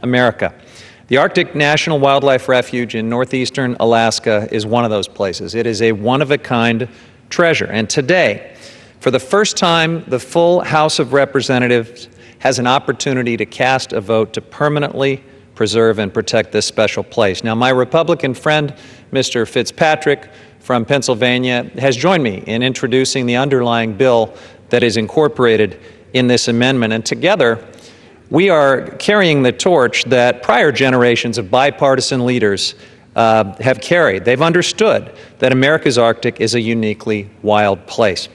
America. The Arctic National Wildlife Refuge in northeastern Alaska is one of those places. It is a one-of-a-kind treasure. And today, for the first time, the full House of Representatives has an opportunity to cast a vote to permanently preserve and protect this special place. Now, my Republican friend, Mr. Fitzpatrick from Pennsylvania, has joined me in introducing the underlying bill that is incorporated in this amendment. And together, we are carrying the torch that prior generations of bipartisan leaders have carried. They've understood that America's Arctic is a uniquely wild place.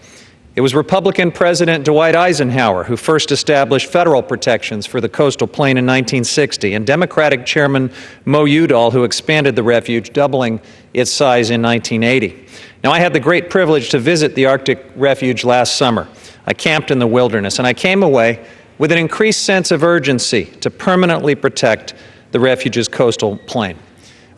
It was Republican President Dwight Eisenhower who first established federal protections for the coastal plain in 1960, and Democratic Chairman Mo Udall who expanded the refuge, doubling its size in 1980. Now, I had the great privilege to visit the Arctic Refuge last summer. I camped in the wilderness, and I came away with an increased sense of urgency to permanently protect the refuge's coastal plain.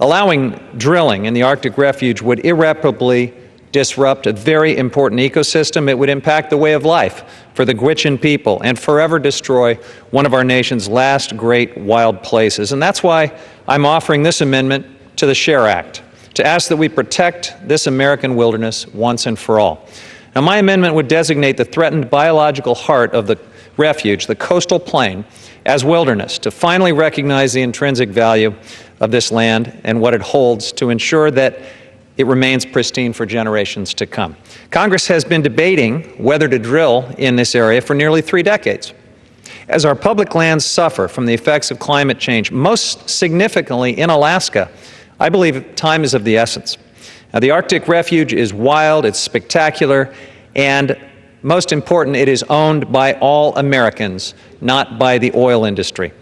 Allowing drilling in the Arctic Refuge would irreparably disrupt a very important ecosystem. It would impact the way of life for the Gwich'in people and forever destroy one of our nation's last great wild places. And that's why I'm offering this amendment to the SHARE Act, to ask that we protect this American wilderness once and for all. Now, my amendment would designate the threatened biological heart of the refuge, the coastal plain, as wilderness, to finally recognize the intrinsic value of this land and what it holds, to ensure that it remains pristine for generations to come. Congress has been debating whether to drill in this area for nearly 3 decades. As our public lands suffer from the effects of climate change, most significantly in Alaska, I believe time is of the essence. Now, the Arctic Refuge is wild, it's spectacular, and most important, it is owned by all Americans, not by the oil industry.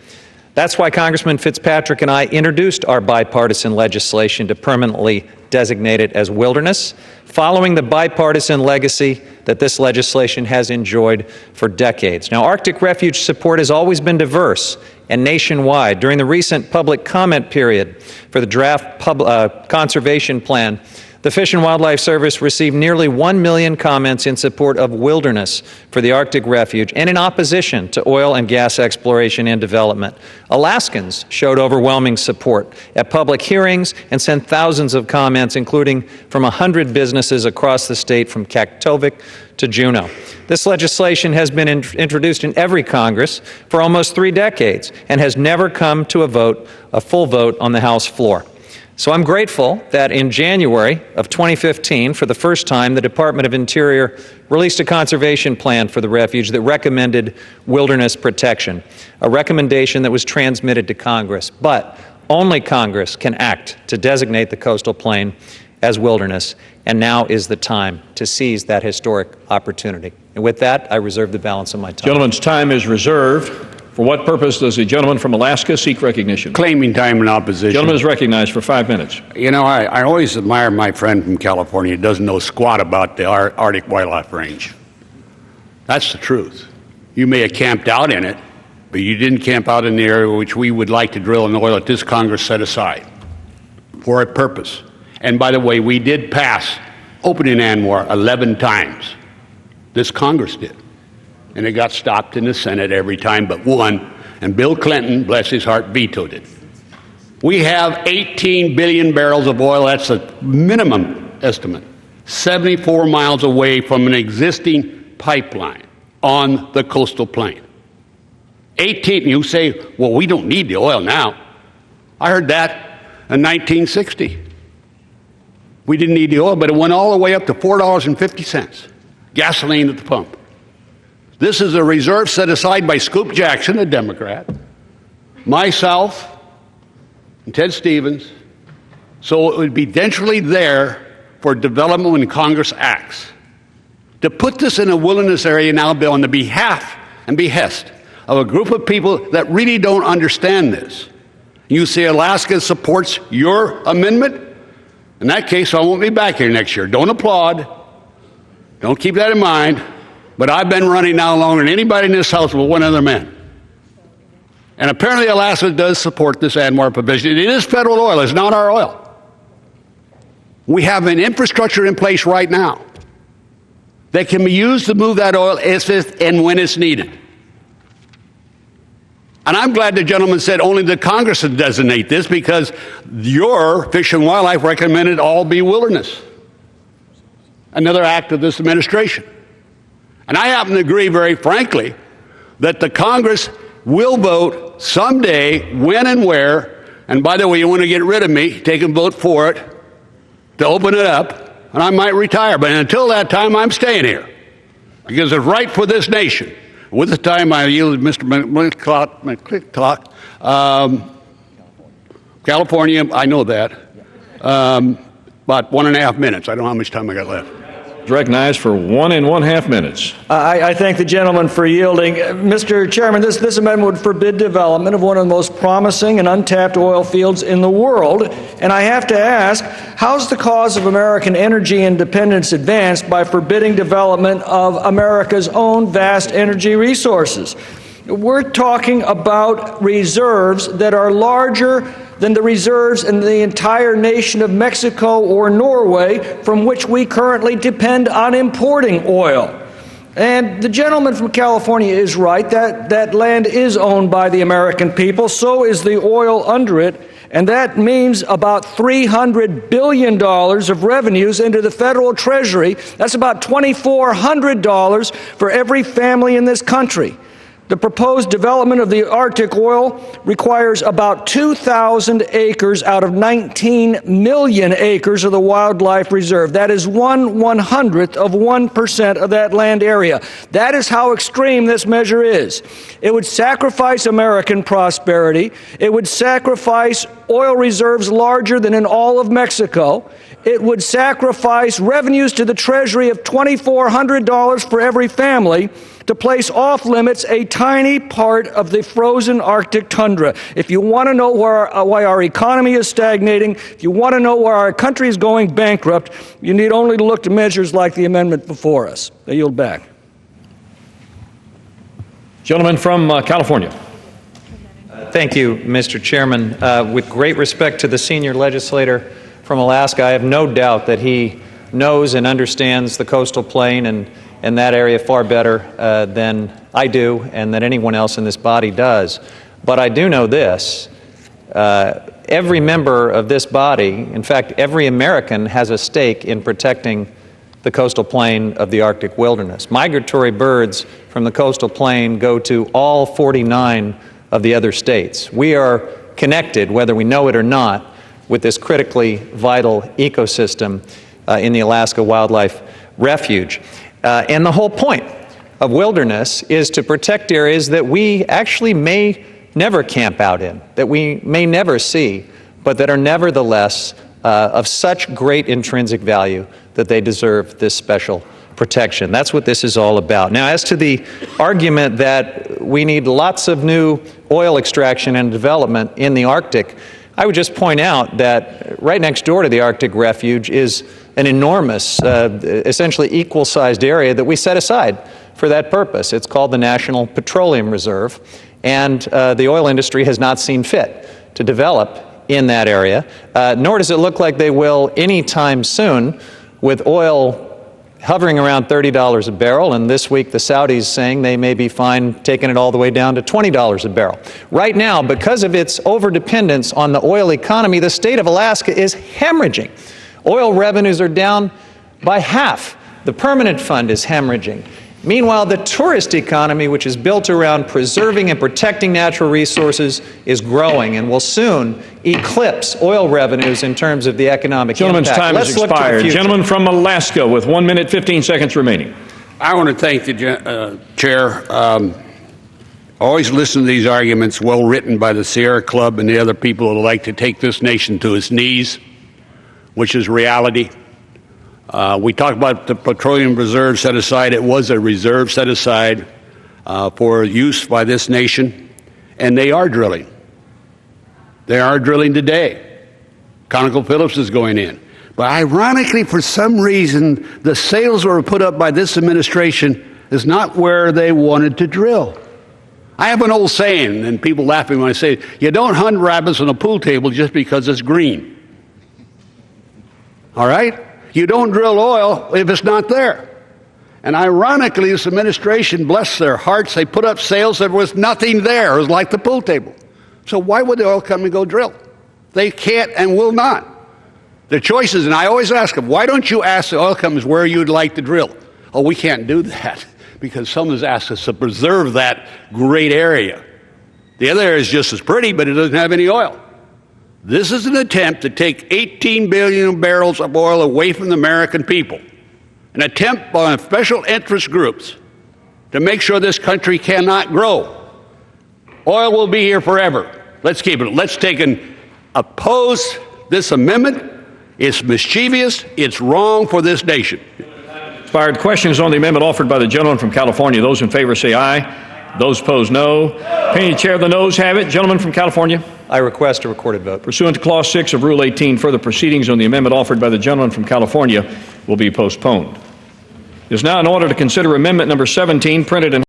That's why Congressman Fitzpatrick and I introduced our bipartisan legislation to permanently designate it as wilderness, following the bipartisan legacy that this legislation has enjoyed for decades. Now, Arctic Refuge support has always been diverse and nationwide. During the recent public comment period for the draft conservation plan, the Fish and Wildlife Service received nearly 1 million comments in support of wilderness for the Arctic Refuge and in opposition to oil and gas exploration and development. Alaskans showed overwhelming support at public hearings and sent thousands of comments, including from 100 businesses across the state, from Kaktovik to Juneau. This legislation has been introduced in every Congress for almost 3 decades and has never come to a full vote on the House floor. So I'm grateful that in January of 2015, for the first time, the Department of Interior released a conservation plan for the refuge that recommended wilderness protection, a recommendation that was transmitted to Congress. But only Congress can act to designate the coastal plain as wilderness, and now is the time to seize that historic opportunity. And with that, I reserve the balance of my time. Gentleman's time is reserved. For what purpose does the gentleman from Alaska seek recognition? Claiming time in opposition. Gentleman is recognized for 5 minutes. You know, I always admire my friend from California who doesn't know squat about the Arctic Wildlife Range. That's the truth. You may have camped out in it, but you didn't camp out in the area which we would like to drill in oil that this Congress set aside for a purpose. And by the way, we did pass opening ANWR 11 times. This Congress did. And it got stopped in the Senate every time but one, and Bill Clinton, bless his heart, vetoed it. We have 18 billion barrels of oil, that's a minimum estimate, 74 miles away from an existing pipeline on the coastal plain. 18, you say, well, we don't need the oil now. I heard that in 1960. We didn't need the oil, but it went all the way up to $4.50, gasoline at the pump. This is a reserve set aside by Scoop Jackson, a Democrat, myself, and Ted Stevens, so it would be eventually there for development when Congress acts. To put this in a wilderness area now, Bill, on the behalf and behest of a group of people that really don't understand this. You say Alaska supports your amendment? In that case, I won't be back here next year. Don't applaud. Don't keep that in mind. But I've been running now longer than anybody in this House with one other man. And apparently Alaska does support this ANWR provision. It is federal oil. It's not our oil. We have an infrastructure in place right now that can be used to move that oil if and when it's needed. And I'm glad the gentleman said only the Congress would designate this, because your Fish and Wildlife recommended all be wilderness. Another act of this administration. And I happen to agree, very frankly, that the Congress will vote someday, when and where, and by the way, you want to get rid of me, take and vote for it, to open it up, and I might retire. But until that time, I'm staying here, because it's right for this nation. With the time, I yielded Mr. McClintock, California, I know that, about 1.5 minutes. I don't know how much time I got left. Recognized for 1.5 minutes. I thank the gentleman for yielding. Mr. Chairman, this amendment would forbid development of one of the most promising and untapped oil fields in the world. And I have to ask, how's the cause of American energy independence advanced by forbidding development of America's own vast energy resources? We're talking about reserves that are larger than the reserves in the entire nation of Mexico or Norway, from which we currently depend on importing oil. And the gentleman from California is right, that land is owned by the American people, so is the oil under it, and that means about $300 billion of revenues into the federal treasury. That's about $2,400 for every family in this country. The proposed development of the Arctic oil requires about 2,000 acres out of 19 million acres of the wildlife reserve. That is 1/100th of 1% of that land area. That is how extreme this measure is. It would sacrifice American prosperity. It would sacrifice oil reserves larger than in all of Mexico. It would sacrifice revenues to the Treasury of $2,400 for every family to place off limits a tiny part of the frozen Arctic tundra. If you want to know why our economy is stagnating, if you want to know why our country is going bankrupt, you need only to look to measures like the amendment before us. I yield back. Gentleman from California. Thank you, Mr. Chairman. With great respect to the senior legislator from Alaska, I have no doubt that he knows and understands the coastal plain and that area far better than I do and that anyone else in this body does. But I do know this. Every member of this body, in fact, every American, has a stake in protecting the coastal plain of the Arctic wilderness. Migratory birds from the coastal plain go to all 49 of the other states. We are connected, whether we know it or not, with this critically vital ecosystem in the Alaska Wildlife Refuge. And the whole point of wilderness is to protect areas that we actually may never camp out in, that we may never see, but that are nevertheless of such great intrinsic value that they deserve this special protection. That's what this is all about. Now, as to the argument that we need lots of new oil extraction and development in the Arctic, I would just point out that right next door to the Arctic Refuge is an enormous, essentially equal-sized area that we set aside for that purpose. It's called the National Petroleum Reserve, and the oil industry has not seen fit to develop in that area, nor does it look like they will anytime soon, with oil hovering around $30 a barrel, and this week the Saudis saying they may be fine taking it all the way down to $20 a barrel. Right now, because of its overdependence on the oil economy, the state of Alaska is hemorrhaging. Oil revenues are down by half. The permanent fund is hemorrhaging. Meanwhile, the tourist economy, which is built around preserving and protecting natural resources, is growing and will soon eclipse oil revenues in terms of the economic Gentleman's impact. time has expired. Gentleman from Alaska with 1 minute, 15 seconds remaining. I want to thank the chair. Always listen to these arguments, well written by the Sierra Club and the other people who like to take this nation to its knees, which is reality. We talked about the petroleum reserve set aside. It was a reserve set aside for use by this nation, and they are drilling. They are drilling today. ConocoPhillips is going in. But ironically, for some reason, the sales were put up by this administration is not where they wanted to drill. I have an old saying, and people laugh at me when I say, you don't hunt rabbits on a pool table just because it's green. All right? You don't drill oil if it's not there. And ironically, this administration, bless their hearts, they put up sales, there was nothing there. It was like the pool table. So why would the oil company go drill? They can't and will not. The choices, and I always ask them, why don't you ask the oil companies where you'd like to drill? Oh, we can't do that because someone's asked us to preserve that great area. The other area is just as pretty, but it doesn't have any oil. This is an attempt to take 18 billion barrels of oil away from the American people. An attempt by special interest groups to make sure this country cannot grow. Oil will be here forever. Let's keep it. Let's take and oppose this amendment. It's mischievous. It's wrong for this nation. Expired. Questions on the amendment offered by the gentleman from California. Those in favor say aye. Those opposed, no. Opinion chair, the noes have it. Gentleman from California. I request a recorded vote. Pursuant to Clause 6 of Rule 18, further proceedings on the amendment offered by the gentleman from California will be postponed. It is now in order to consider Amendment Number 17, printed in